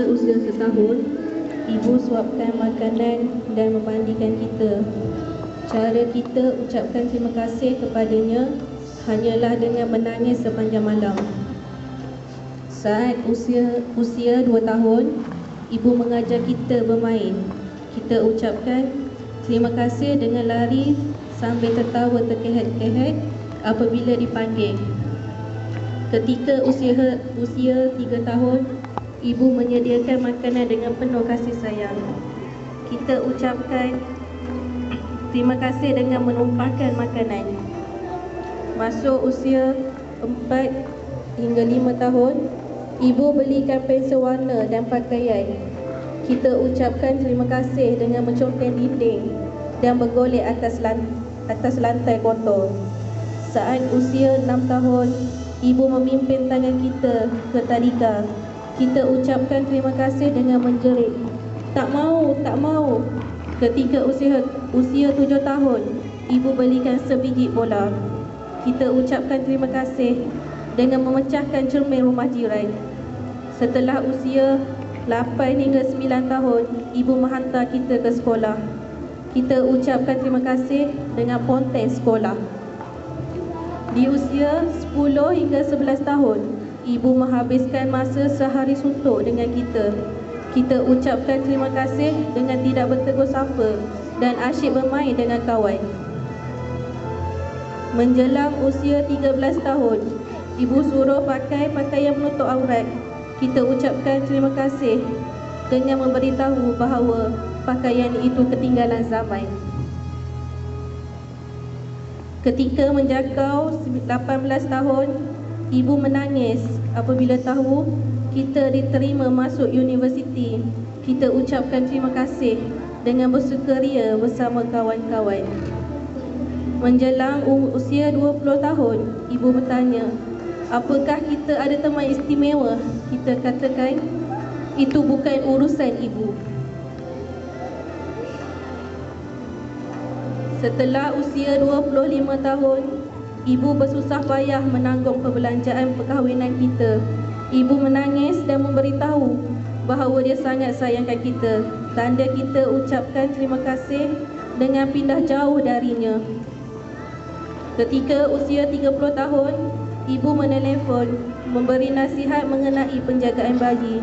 usia setahun, ibu suapkan makanan dan memandikan kita. Cara kita ucapkan terima kasih kepadanya hanyalah dengan menangis sepanjang malam. Saat usia 2 tahun, ibu mengajar kita bermain. Kita ucapkan terima kasih dengan lari sambil tertawa terkehit-kehit apabila dipanggil. Ketika usia 3 tahun, ibu menyediakan makanan dengan penuh kasih sayang. Kita ucapkan terima kasih dengan menumpahkan makanan. Masuk usia 4 hingga 5 tahun, ibu belikan pensel warna dan pakaian. Kita ucapkan terima kasih dengan mencorkan dinding dan bergolek atas lantai kotor. Saat usia 6 tahun, ibu memimpin tangan kita ke tadika. Kita ucapkan terima kasih dengan menjerit, tak mau, tak mau. Ketika usia 7 tahun, ibu belikan sebiji bola. Kita ucapkan terima kasih dengan memecahkan cermin rumah jiran. Setelah usia 8 hingga 9 tahun, ibu menghantar kita ke sekolah. Kita ucapkan terima kasih dengan ponten sekolah. Di usia 10 hingga 11 tahun, ibu menghabiskan masa sehari suntuk dengan kita. Kita ucapkan terima kasih dengan tidak bertegur sapa dan asyik bermain dengan kawan. Menjelang usia 13 tahun, ibu suruh pakai pakaian penutup aurat. Kita ucapkan terima kasih dengan memberitahu bahawa pakaian itu ketinggalan zaman. Ketika menjangkau 18 tahun, ibu menangis apabila tahu kita diterima masuk universiti. Kita ucapkan terima kasih dengan bersukaria bersama kawan-kawan. Menjelang usia 20 tahun, ibu bertanya, apakah kita ada teman istimewa? Kita katakan, itu bukan urusan ibu. Setelah usia 25 tahun, ibu bersusah payah menanggung perbelanjaan perkahwinan kita. Ibu menangis dan memberitahu bahawa dia sangat sayangkan kita. Tanda kita ucapkan terima kasih dengan pindah jauh darinya. Ketika usia 30 tahun, ibu menelefon memberi nasihat mengenai penjagaan bayi.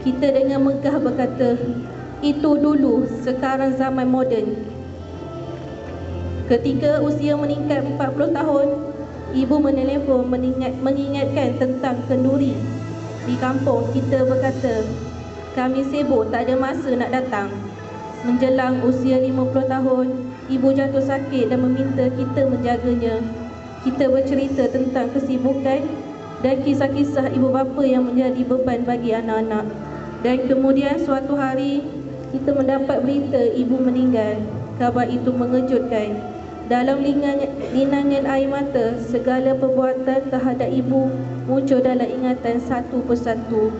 Kita dengan megah berkata, itu dulu, sekarang zaman moden. Ketika usia meningkat 40 tahun, ibu menelefon mengingatkan tentang kenduri di kampung. Kita berkata, kami sibuk, tak ada masa nak datang. Menjelang usia 50 tahun, ibu jatuh sakit dan meminta kita menjaganya. Kita bercerita tentang kesibukan dan kisah-kisah ibu bapa yang menjadi beban bagi anak-anak. Dan kemudian suatu hari, kita mendapat berita ibu meninggal. Khabar itu mengejutkan. Dalam linangan air mata, segala perbuatan terhadap ibu muncul dalam ingatan satu persatu.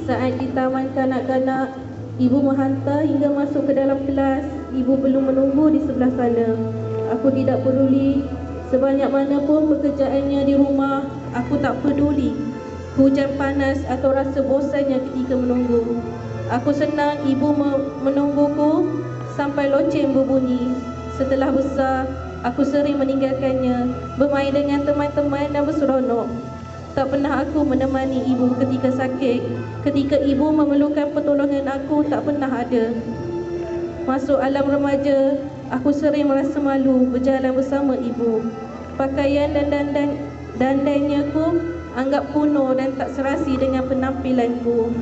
Saat di taman kanak-kanak, ibu menghantar hingga masuk ke dalam kelas. Ibu belum menunggu di sebelah sana. Aku tidak peduli sebanyak mana pun pekerjaannya di rumah. Aku tak peduli hujan panas atau rasa bosannya ketika menunggu. Aku senang ibu menungguku sampai loceng berbunyi. Setelah besar, aku sering meninggalkannya, bermain dengan teman-teman dan berseronok. Tak pernah aku menemani ibu ketika sakit. Ketika ibu memerlukan pertolongan aku, tak pernah ada. Masuk alam remaja, aku sering merasa malu berjalan bersama ibu. Pakaian dan dandannya ku anggap kuno dan tak serasi dengan penampilanku.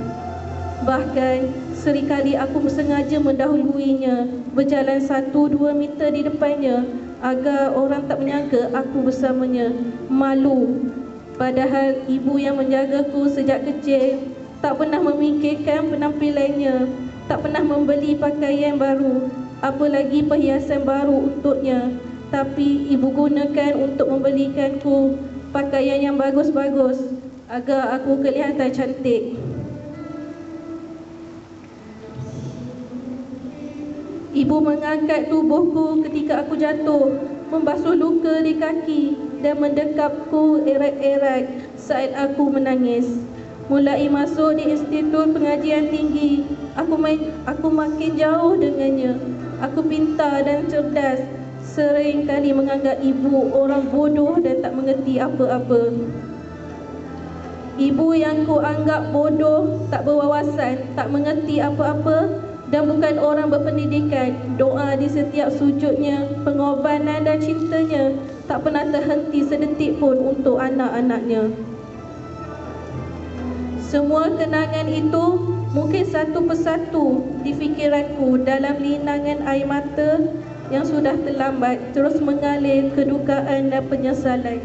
Bahkan serikali aku sengaja mendahuluinya, berjalan 1-2 meter di depannya agar orang tak menyangka aku bersamanya. Malu. Padahal ibu yang menjagaku sejak kecil tak pernah memikirkan penampilannya, tak pernah membeli pakaian baru, apalagi perhiasan baru untuknya. Tapi ibu gunakan untuk membelikanku pakaian yang bagus-bagus agar aku kelihatan cantik. Ibu mengangkat tubuhku ketika aku jatuh, membasuh luka di kaki dan mendekapku erat-erat saat aku menangis. Mulai masuk di institut pengajian tinggi, aku makin jauh dengannya. Aku pintar dan cerdas, sering kali menganggap ibu orang bodoh dan tak mengerti apa-apa. Ibu yang ku anggap bodoh, tak berwawasan, tak mengerti apa-apa dan bukan orang berpendidikan. Doa di setiap sujudnya, pengorbanan dan cintanya tak pernah terhenti sedetik pun untuk anak-anaknya. Semua kenangan itu mungkin satu persatu di fikiranku dalam linangan air mata yang sudah terlambat terus mengalir kedukaan dan penyesalan.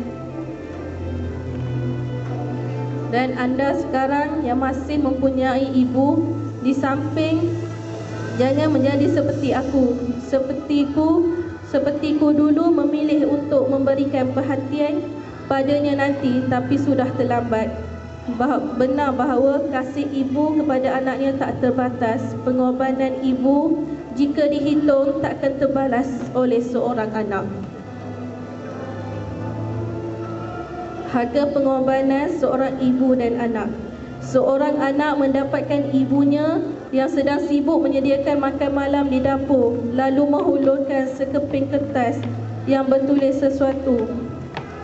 Dan anda sekarang yang masih mempunyai ibu di samping, jangan menjadi seperti aku. Sepertiku dulu memilih untuk memberikan perhatian padanya nanti, tapi sudah terlambat. Benar bahawa kasih ibu kepada anaknya tak terbatas. Pengorbanan ibu jika dihitung takkan terbalas oleh seorang anak. Harga pengorbanan seorang ibu dan anak. Seorang anak mendapatkan ibunya yang sedang sibuk menyediakan makan malam di dapur, lalu menghulurkan sekeping kertas yang bertulis sesuatu.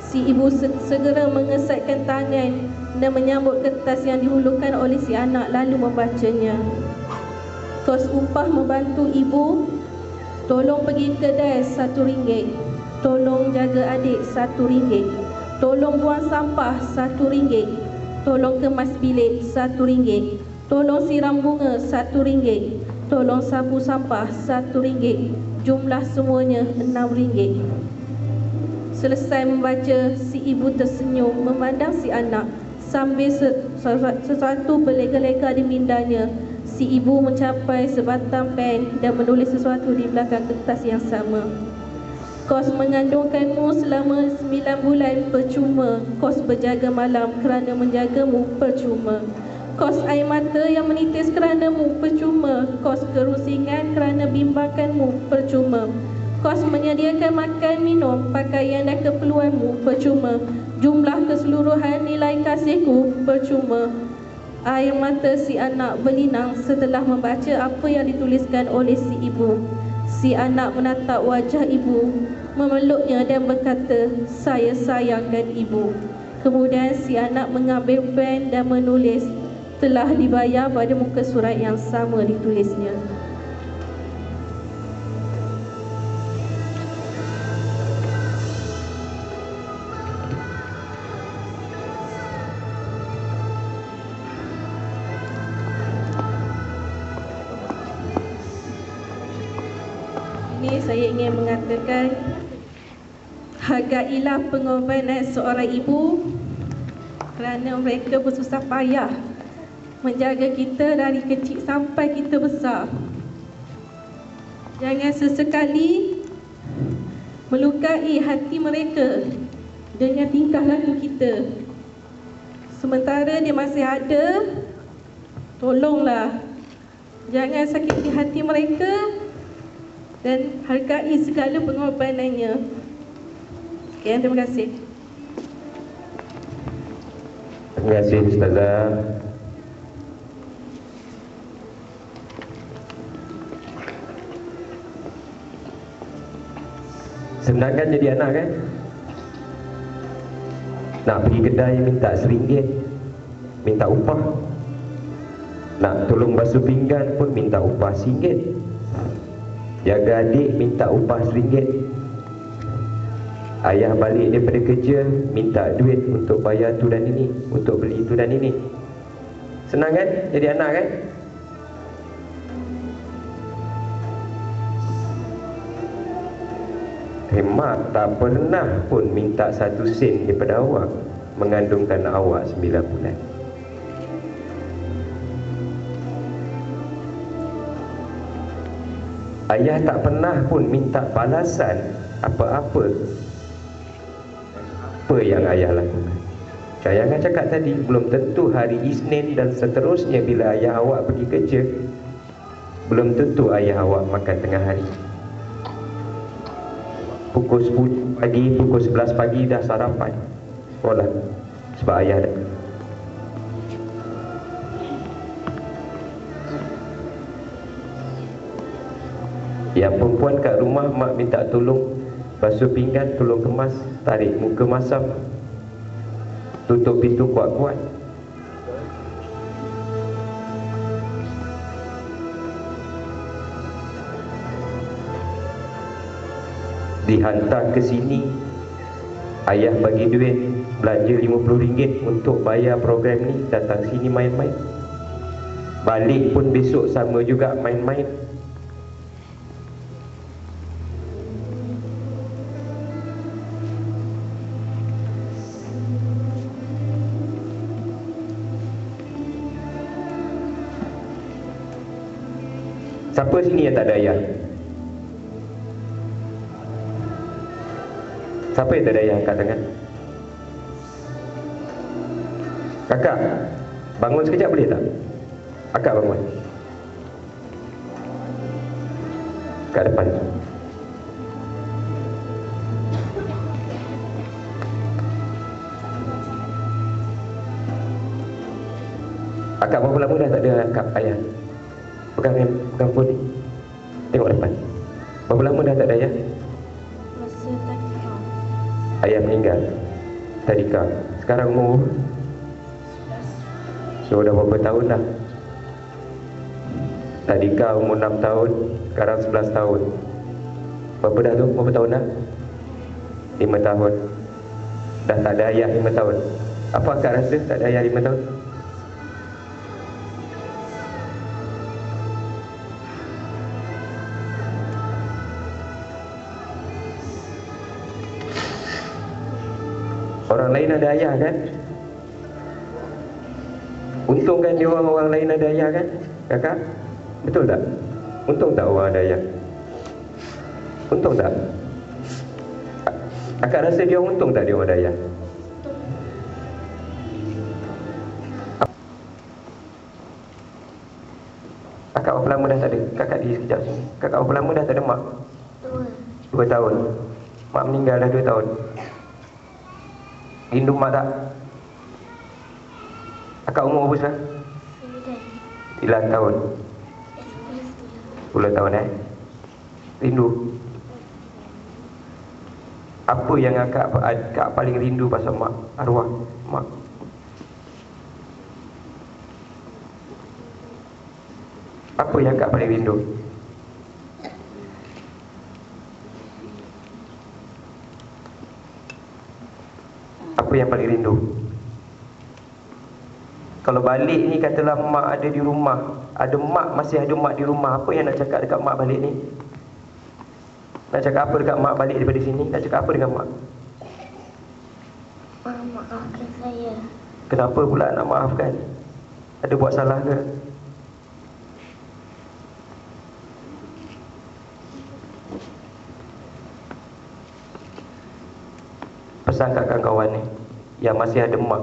Si ibu segera mengesatkan tangan dan menyambut kertas yang dihulurkan oleh si anak lalu membacanya. Kos upah membantu ibu, tolong pergi kedai RM1, tolong jaga adik RM1, tolong buang sampah RM1, tolong kemas bilik RM1, tolong siram bunga RM1, tolong sapu sampah RM1, jumlah semuanya RM6. Selesai membaca, si ibu tersenyum memandang si anak sambil sesuatu berlega-lega di mindanya. Si ibu mencapai sebatang pen dan menulis sesuatu di belakang kertas yang sama. Kos mengandungkanmu selama 9 bulan percuma. Kos berjaga malam kerana menjagamu percuma. Kos air mata yang menitis keranamu percuma. Kos kerusingan kerana bimbangkanmu percuma. Kos menyediakan makan, minum, pakaian dan keperluanmu percuma. Jumlah keseluruhan nilai kasihku percuma. Air mata si anak berlinang setelah membaca apa yang dituliskan oleh si ibu. Si anak menatap wajah ibu, memeluknya dan berkata, "Saya sayangkan ibu." Kemudian si anak mengambil pen dan menulis, "Telah dibayar," pada muka surat yang sama ditulisnya. Ini saya ingin mengatakan, hargailah pengorbanan seorang ibu kerana mereka bersusah payah menjaga kita dari kecil sampai kita besar. Jangan sesekali melukai hati mereka dengan tingkah laku kita. Sementara dia masih ada, tolonglah jangan sakiti hati mereka dan hargai segala pengorbanannya. Sekian, terima kasih. Terima kasih Ustazah. Senang kan jadi anak kan? Nak pergi kedai minta RM1, minta upah. Nak tolong basuh pinggan pun minta upah RM1. Jaga adik minta upah RM1. Ayah balik daripada kerja minta duit untuk bayar tu dan ini, untuk beli tu dan ini. Senang kan jadi anak kan? Mak tak pernah pun minta 1 sen daripada awak mengandungkan awak 9 bulan. Ayah tak pernah pun minta balasan apa-apa yang ayah lakukan. Saya akan cakap tadi, belum tentu hari Isnin dan seterusnya bila ayah awak pergi kerja, belum tentu ayah awak makan tengah hari. Pukul 10 pagi, pukul 11 pagi dah sarapan sekolah sebab ayah dah. Yang perempuan kat rumah, mak minta tolong basuh pinggan, tolong kemas, tarik muka masam, tutup pintu kuat-kuat. Dihantar ke sini, ayah bagi duit, belanja RM50 untuk bayar program ni, datang sini main-main. Balik pun besok sama juga main-main. Siapa sini yang tak ada ayah? Siapa yang tak ada ayah? Angkat tangan. Kakak, bangun sekejap boleh tak? Akak bangun. Kat depan. Akak berapa lama dah tak ada akak ayah? Pegang phone ni. Tengok depan. Berapa lama dah tak ada ayah? Masa tadika. Ayah meninggal tadika. Sekarang umur? So dah berapa tahun dah? Tadika umur 6 tahun, sekarang 11 tahun. Berapa dah tu? Berapa tahun dah? 5 tahun. Dah tak ada ayah 5 tahun. Apa akak rasa tak ada ayah 5 tahun? Orang lain ada ayah kan? Untung kan dia orang lain ada ayah kan? Kakak? Betul tak? Untung tak orang ada ayah? Untung tak? Akak rasa dia untung tak dia orang ada ayah? Kakak berapa lama dah tak ada? Kakak diri sekejap sini. Kakak berapa lama dah tak ada mak? 2 tahun. Mak meninggal dah 2 tahun. Rindu mak tak? Akak umur berapa sekarang? 9 tahun. 10 tahun Rindu. Apa yang akak paling rindu pasal mak? Arwah mak. Apa yang akak paling rindu? Apa yang paling rindu? Kalau balik ni katalah mak ada di rumah, ada mak, masih ada mak di rumah, apa yang nak cakap dekat mak balik ni? Nak cakap apa dekat mak balik daripada sini? Nak cakap apa dengan mak? Maafkan saya. Kenapa pula nak maafkan? Ada buat salah ke? Pesan kat kawan-kawan ni yang masih ada mak,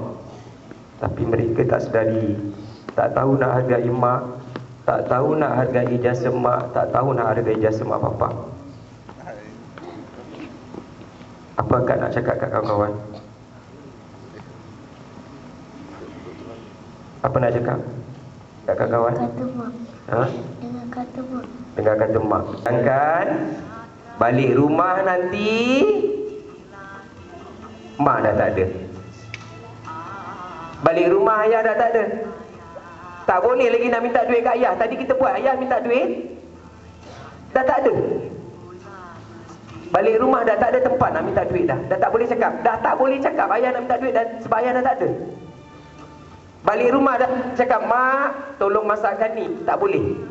tapi mereka tak sedari, tak tahu nak hargai mak, tak tahu nak hargai jasa mak, tak tahu nak hargai jasa mak bapak. Apa akak nak cakap kat kawan-kawan? Apa nak cakap kat kawan-kawan? Kata mak. Ha? Dengan kata mak. Dengan kata mak. Jangan balik rumah nanti mak dah tak ada. Balik rumah ayah dah tak ada. Tak boleh lagi nak minta duit kat ayah. Tadi kita buat ayah minta duit, dah tak ada. Balik rumah dah tak ada tempat nak minta duit dah. Dah tak boleh cakap. Dah tak boleh cakap ayah nak minta duit dan sebab ayah dah tak ada. Balik rumah dah cakap mak tolong masakkan ni, tak boleh.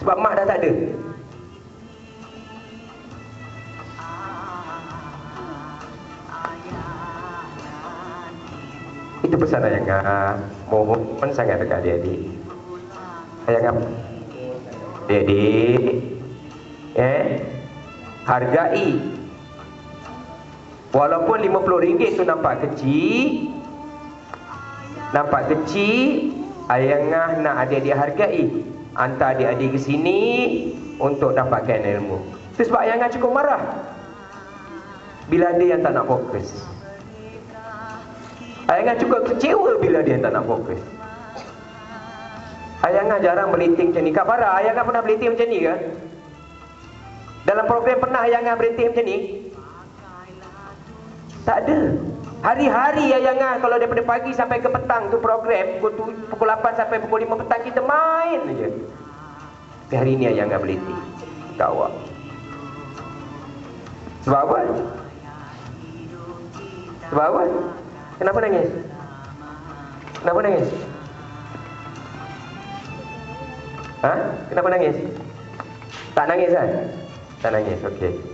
Sebab mak dah tak ada. Itu pesan Ayangah. Mohon sangat dekat adik-adik. Ayangah, adik-adik, hargai. Walaupun RM50 tu nampak kecil, Ayangah nak adik-adik hargai. Hantar adik-adik ke sini untuk dapatkan ilmu. Itu sebab Ayangah cukup marah bila ada yang tak nak fokus. Ayangah cukup kecewa bila dia tak nak fokus. Ayangah jarang berliting macam ni. Kak Farah, Ayangah pernah berliting macam ni ke? Dalam program pernah Ayangah berhenti macam ni? Tak ada. Hari-hari Ayangah kalau daripada pagi sampai ke petang tu program, pukul 8 sampai pukul 5 petang kita main aja. Tapi hari ni Ayangah berhenti. Tak awak. Sebab apa? Sebab apa? Kenapa nangis? Kenapa nangis? Ha? Kenapa nangis? Tak nangis kan? Tak nangis, okey.